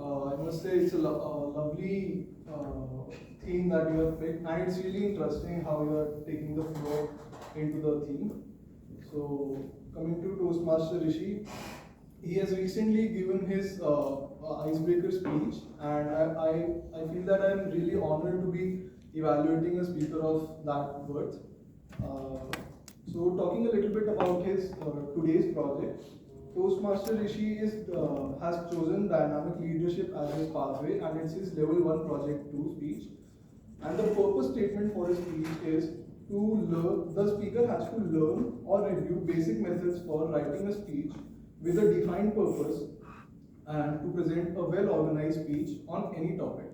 I must say it's a lovely theme that you have picked, and it's really interesting how you are taking the flow into the theme. So, coming to Toastmaster Rishi, he has recently given his icebreaker speech, and I feel that I'm really honored to be evaluating a speaker of that worth. Uh, so, talking a little bit about his today's project, Toastmaster Rishi has chosen dynamic leadership as his pathway, and it's his level 1 project 2 speech. And the purpose statement for his speech is to learn, the speaker has to learn or review basic methods for writing a speech with a defined purpose and to present a well organized speech on any topic.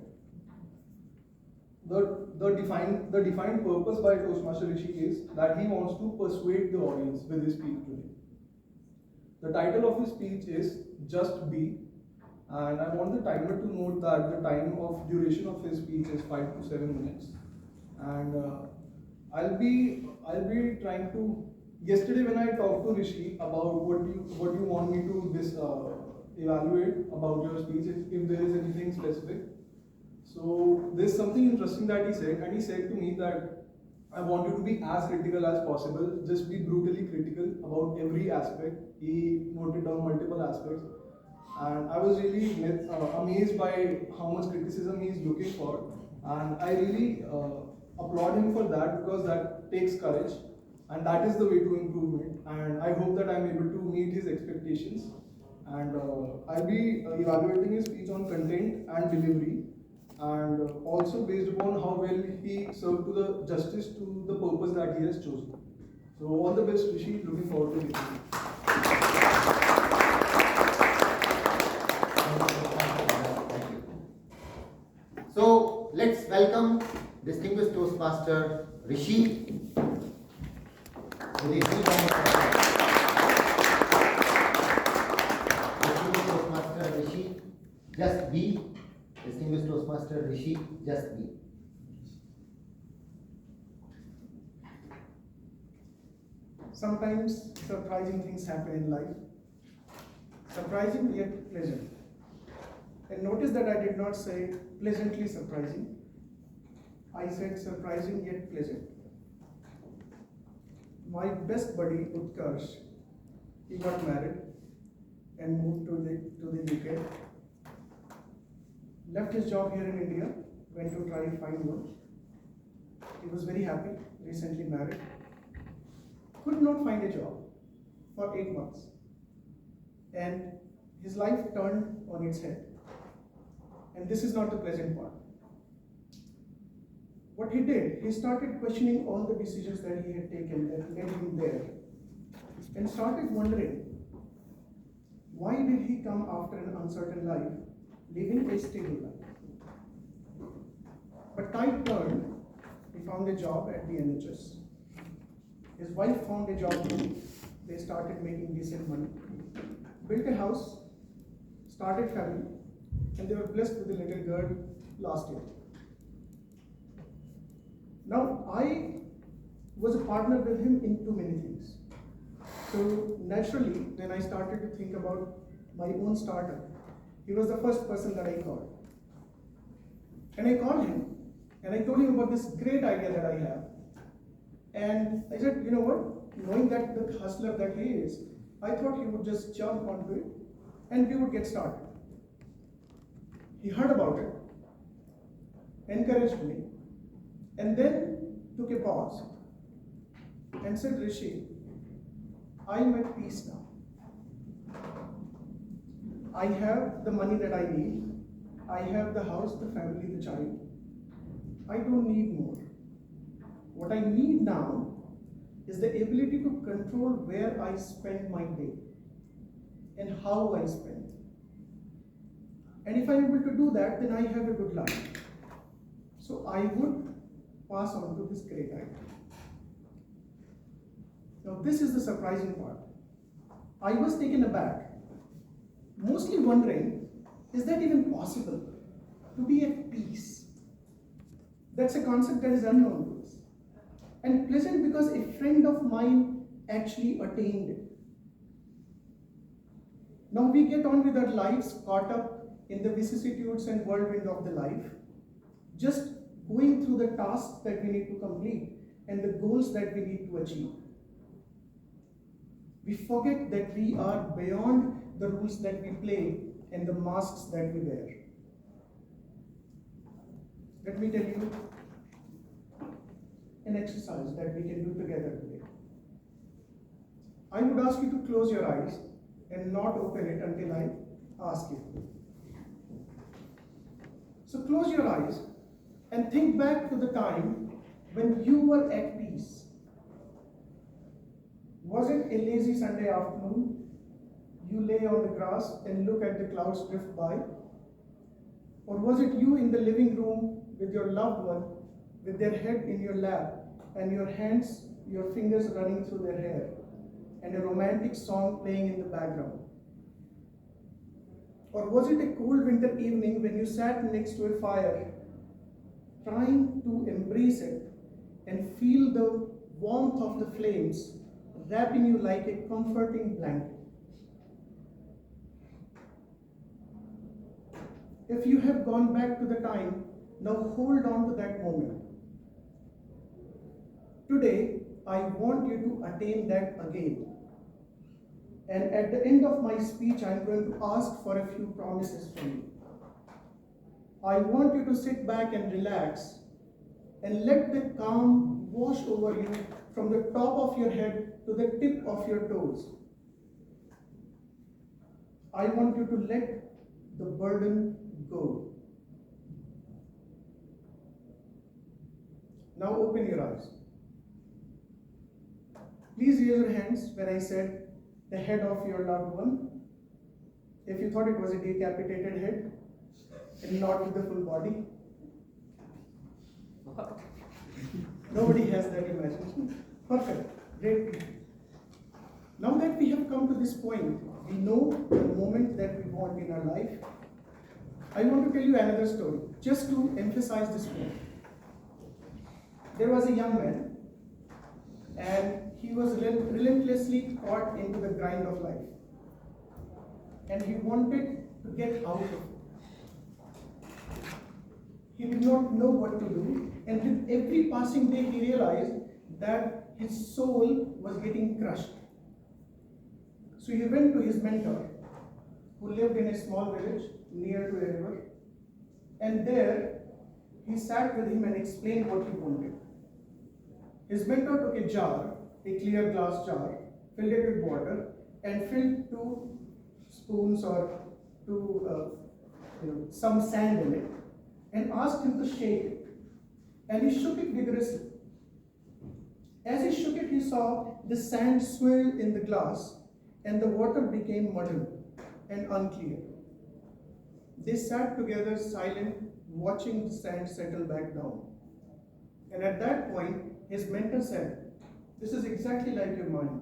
The defined purpose by Toastmaster Rishi is that he wants to persuade the audience with his speech today. The title of his speech is Just Be, and I want the timer to note that the time of duration of his speech is 5 to 7 minutes. And I'll be trying to. Yesterday, when I talked to Rishi about what you want me to evaluate about your speech, if there is anything specific. So there's something interesting that he said, and he said to me that I want you to be as critical as possible. Just be brutally critical about every aspect. He noted down multiple aspects, and I was really amazed by how much criticism he is looking for, and I really applaud him for that because that takes courage, and that is the way to improvement. And I hope that I'm able to meet his expectations. And I'll be evaluating his speech on content and delivery, and also based upon how well he served to the justice to the purpose that he has chosen. So all the best, Rishi. Looking forward to meeting you. So let's welcome distinguished Toastmaster Rishi. Distinguished Toastmaster Rishi, just be. Distinguished Toastmaster Rishi, just be. Sometimes surprising things happen in life. Surprising yet pleasant. And notice that I did not say pleasantly surprising. I said surprising yet pleasant. My best buddy Utkarsh, he got married and moved to the UK. Left his job here in India, went to try and find work. He was very happy, recently married. Could not find a job for 8 months. And his life turned on its head. And this is not the pleasant part. What he did, he started questioning all the decisions that he had taken that led him there. And started wondering, why did he come after an uncertain life, living a stable life? But tide turned, he found a job at the NHS. His wife found a job too. They started making decent money, built a house, started family, and they were blessed with a little girl last year. Now, I was a partner with him in too many things. So naturally, when I started to think about my own startup, he was the first person that I called. And I called him, and I told him about this great idea that I have. And I said, you know what, knowing that the hustler that he is, I thought he would just jump onto it, and we would get started. He heard about it, encouraged me, and then took a pause and said, Rishi, I'm at peace now. I have the money that I need. I have the house, the family, the child. I don't need more. What I need now is the ability to control where I spend my day and how I spend. And if I'm able to do that, then I have a good life. So I would pass on to this great idea. Now this is the surprising part. I was taken aback, mostly wondering, is that even possible to be at peace? That's a concept that is unknown to us. And pleasant because a friend of mine actually attained it. Now we get on with our lives caught up in the vicissitudes and whirlwind of the life, just going through the tasks that we need to complete and the goals that we need to achieve. We forget that we are beyond the rules that we play and the masks that we wear. Let me tell you an exercise that we can do together today. I would ask you to close your eyes and not open it until I ask you. So close your eyes and think back to the time when you were at peace. Was it a lazy Sunday afternoon? You lay on the grass and look at the clouds drift by? Or was it you in the living room with your loved one, with their head in your lap and your fingers running through their hair, and a romantic song playing in the background? Or was it a cold winter evening when you sat next to a fire, trying to embrace it and feel the warmth of the flames wrapping you like a comforting blanket? If you have gone back to the time, now hold on to that moment. Today, I want you to attain that again. And at the end of my speech, I'm going to ask for a few promises from you. I want you to sit back and relax and let the calm wash over you from the top of your head to the tip of your toes. I want you to let the burden go. Now open your eyes. Please raise your hands when I said the head of your loved one. If you thought it was a decapitated head and not with the full body. Nobody has that imagination. Perfect. Great. Now that we have come to this point, we know the moment that we want in our life. I want to tell you another story, just to emphasize this point. There was a young man, and he was relentlessly caught into the grind of life. And he wanted to get out of it. He did not know what to do, and with every passing day he realized that his soul was getting crushed. So he went to his mentor, who lived in a small village near to a river, and there he sat with him and explained what he wanted. His mentor took a jar, a clear glass jar, filled it with water, and filled 2 spoons or some sand in it, and asked him to shake it. And he shook it vigorously. As he shook it, he saw the sand swirl in the glass, and the water became muddled and unclear. They sat together silent, watching the sand settle back down. And at that point, his mentor said, "This is exactly like your mind.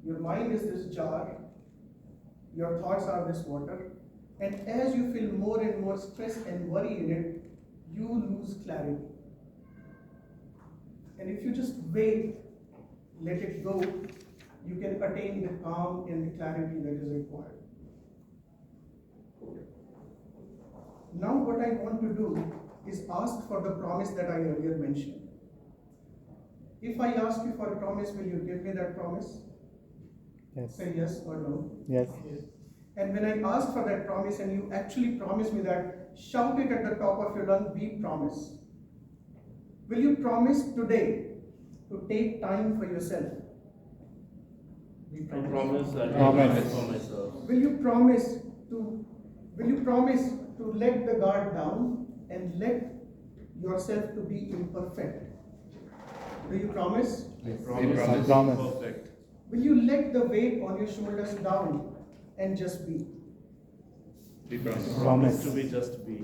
Your mind is this jar, your thoughts are this water, and as you feel more and more stress and worry in it, you lose clarity. And if you just wait, let it go, you can attain the calm and the clarity that is required." Now what I want to do is ask for the promise that I earlier mentioned. If I ask you for a promise, will you give me that promise? Yes. Say yes or no. Yes. And when I ask for that promise and you actually promise me that, shout it at the top of your lung, "We promise." Will you promise today to take time for yourself? I promise that Promise. I for myself. Will you promise to let the guard down and let yourself to be imperfect? Do you promise? I Promise. promise. Perfect. Will you let the weight on your shoulders down and just be? We promise. Promise. To be just be.